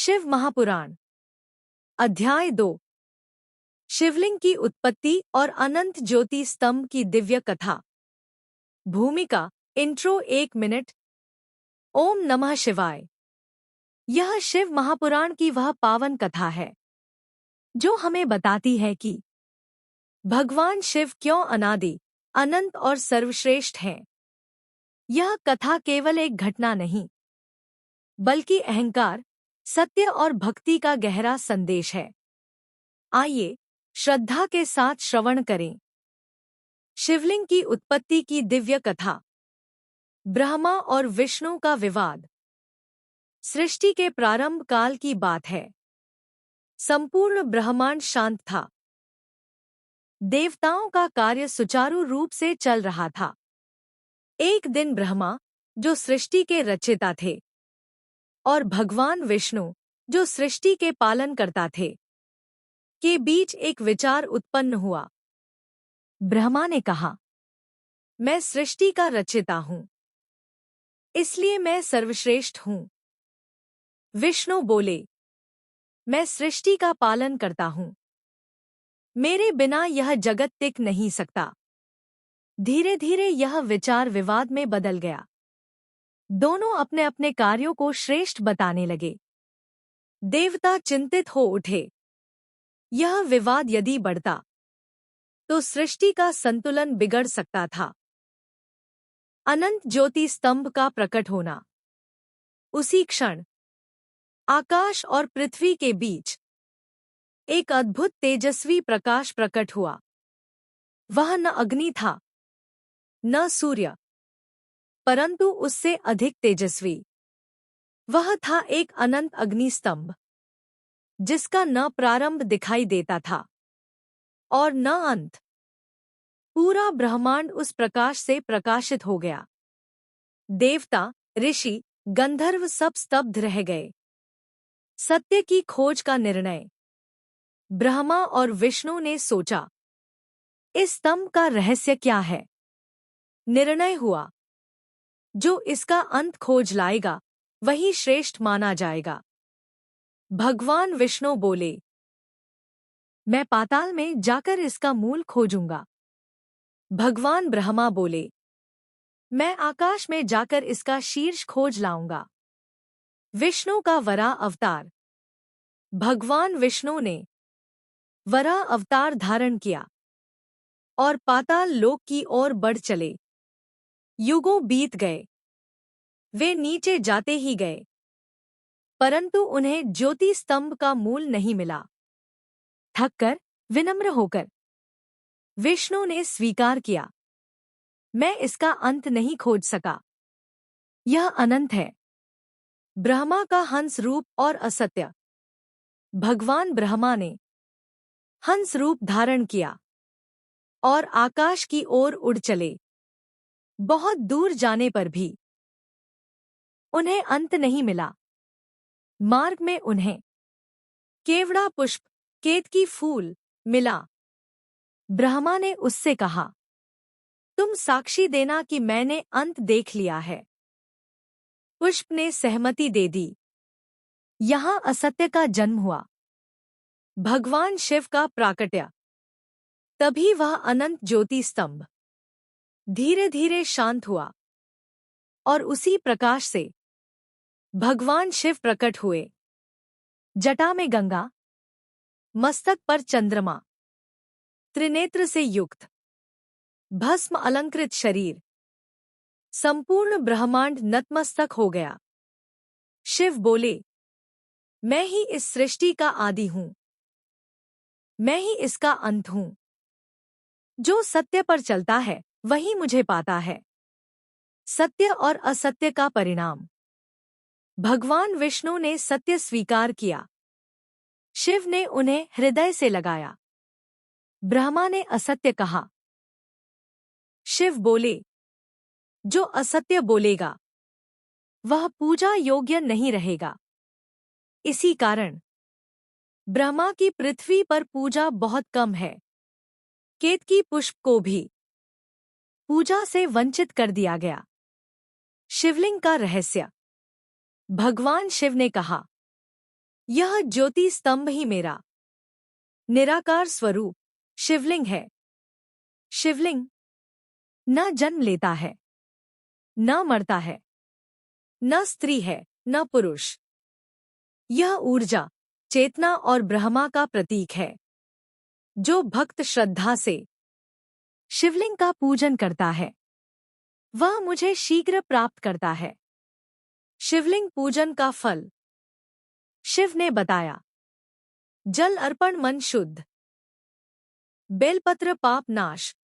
शिव महापुराण अध्याय 2 शिवलिंग की उत्पत्ति और अनंत ज्योति स्तंभ की दिव्य कथा। भूमिका इंट्रो 1 मिनट। ओम नमः शिवाय। यह शिव महापुराण की वह पावन कथा है जो हमें बताती है कि भगवान शिव क्यों अनादि, अनंत और सर्वश्रेष्ठ हैं। यह कथा केवल एक घटना नहीं बल्कि अहंकार, सत्य और भक्ति का गहरा संदेश है। आइए श्रद्धा के साथ श्रवण करें। शिवलिंग की उत्पत्ति की दिव्य कथा। ब्रह्मा और विष्णु का विवाद। सृष्टि के प्रारंभ काल की बात है। संपूर्ण ब्रह्मांड शांत था। देवताओं का कार्य सुचारू रूप से चल रहा था। एक दिन ब्रह्मा, जो सृष्टि के रचयिता थे, और भगवान विष्णु, जो सृष्टि के पालन करता थे, के बीच एक विचार उत्पन्न हुआ। ब्रह्मा ने कहा, मैं सृष्टि का रचयिता हूं, इसलिए मैं सर्वश्रेष्ठ हूं। विष्णु बोले, मैं सृष्टि का पालन करता हूं, मेरे बिना यह जगत टिक नहीं सकता। धीरे धीरे यह विचार विवाद में बदल गया। दोनों अपने अपने कार्यों को श्रेष्ठ बताने लगे। देवता चिंतित हो उठे। यह विवाद यदि बढ़ता तो सृष्टि का संतुलन बिगड़ सकता था। अनंत ज्योति स्तंभ का प्रकट होना। उसी क्षण आकाश और पृथ्वी के बीच एक अद्भुत तेजस्वी प्रकाश प्रकट हुआ। वह न अग्नि था, न सूर्य, परंतु उससे अधिक तेजस्वी। वह था एक अनंत अग्निस्तंभ, जिसका न प्रारंभ दिखाई देता था और न अंत। पूरा ब्रह्मांड उस प्रकाश से प्रकाशित हो गया। देवता, ऋषि, गंधर्व सब स्तब्ध रह गए। सत्य की खोज का निर्णय। ब्रह्मा और विष्णु ने सोचा, इस स्तंभ का रहस्य क्या है। निर्णय हुआ, जो इसका अंत खोज लाएगा वही श्रेष्ठ माना जाएगा। भगवान विष्णु बोले, मैं पाताल में जाकर इसका मूल खोजूंगा। भगवान ब्रह्मा बोले, मैं आकाश में जाकर इसका शीर्ष खोज लाऊंगा। विष्णु का वराह अवतार। भगवान विष्णु ने वराह अवतार धारण किया और पाताल लोक की ओर बढ़ चले। युगों बीत गए। वे नीचे जाते ही गए, परंतु उन्हें ज्योति स्तंभ का मूल नहीं मिला। थककर, विनम्र होकर विष्णु ने स्वीकार किया, मैं इसका अंत नहीं खोज सका। यह अनंत है। ब्रह्मा का हंस रूप और असत्य। भगवान ब्रह्मा ने हंस रूप धारण किया और आकाश की ओर उड़ चले। बहुत दूर जाने पर भी उन्हें अंत नहीं मिला। मार्ग में उन्हें केवड़ा पुष्प, केतकी फूल मिला। ब्रह्मा ने उससे कहा, तुम साक्षी देना कि मैंने अंत देख लिया है। पुष्प ने सहमति दे दी। यहां असत्य का जन्म हुआ। भगवान शिव का प्राकट्य। तभी वह अनंत ज्योति स्तंभ धीरे धीरे शांत हुआ और उसी प्रकाश से भगवान शिव प्रकट हुए। जटा में गंगा, मस्तक पर चंद्रमा, त्रिनेत्र से युक्त, भस्म अलंकृत शरीर। संपूर्ण ब्रह्मांड नतमस्तक हो गया। शिव बोले, मैं ही इस सृष्टि का आदि हूं, मैं ही इसका अंत हूं। जो सत्य पर चलता है वही मुझे पाता है। सत्य और असत्य का परिणाम। भगवान विष्णु ने सत्य स्वीकार किया। शिव ने उन्हें हृदय से लगाया। ब्रह्मा ने असत्य कहा। शिव बोले, जो असत्य बोलेगा वह पूजा योग्य नहीं रहेगा। इसी कारण ब्रह्मा की पृथ्वी पर पूजा बहुत कम है। केतकी पुष्प को भी पूजा से वंचित कर दिया गया। शिवलिंग का रहस्य। भगवान शिव ने कहा, यह ज्योति स्तंभ ही मेरा निराकार स्वरूप शिवलिंग है। शिवलिंग न जन्म लेता है, न मरता है, न स्त्री है, न पुरुष। यह ऊर्जा, चेतना और ब्रह्मा का प्रतीक है। जो भक्त श्रद्धा से शिवलिंग का पूजन करता है, वह मुझे शीघ्र प्राप्त करता है। शिवलिंग पूजन का फल। शिव ने बताया, जल अर्पण मन शुद्ध, बेलपत्र पाप नाश,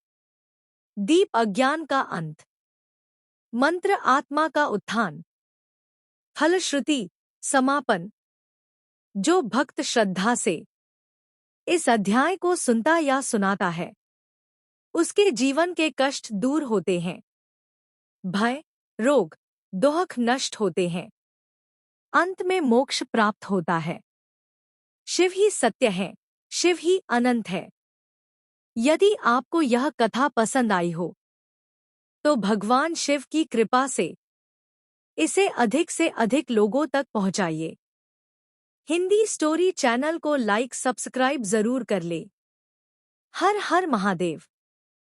दीप अज्ञान का अंत, मंत्र आत्मा का उत्थान, फलश्रुति समापन। जो भक्त श्रद्धा से इस अध्याय को सुनता या सुनाता है, उसके जीवन के कष्ट दूर होते हैं, भय, रोग, दोहक नष्ट होते हैं, अंत में मोक्ष प्राप्त होता है। शिव ही सत्य है, शिव ही अनंत है। यदि आपको यह कथा पसंद आई हो, तो भगवान शिव की कृपा से इसे अधिक से अधिक लोगों तक पहुंचाइए। हिंदी स्टोरी चैनल को लाइक सब्सक्राइब जरूर कर ले। हर हर महादेव।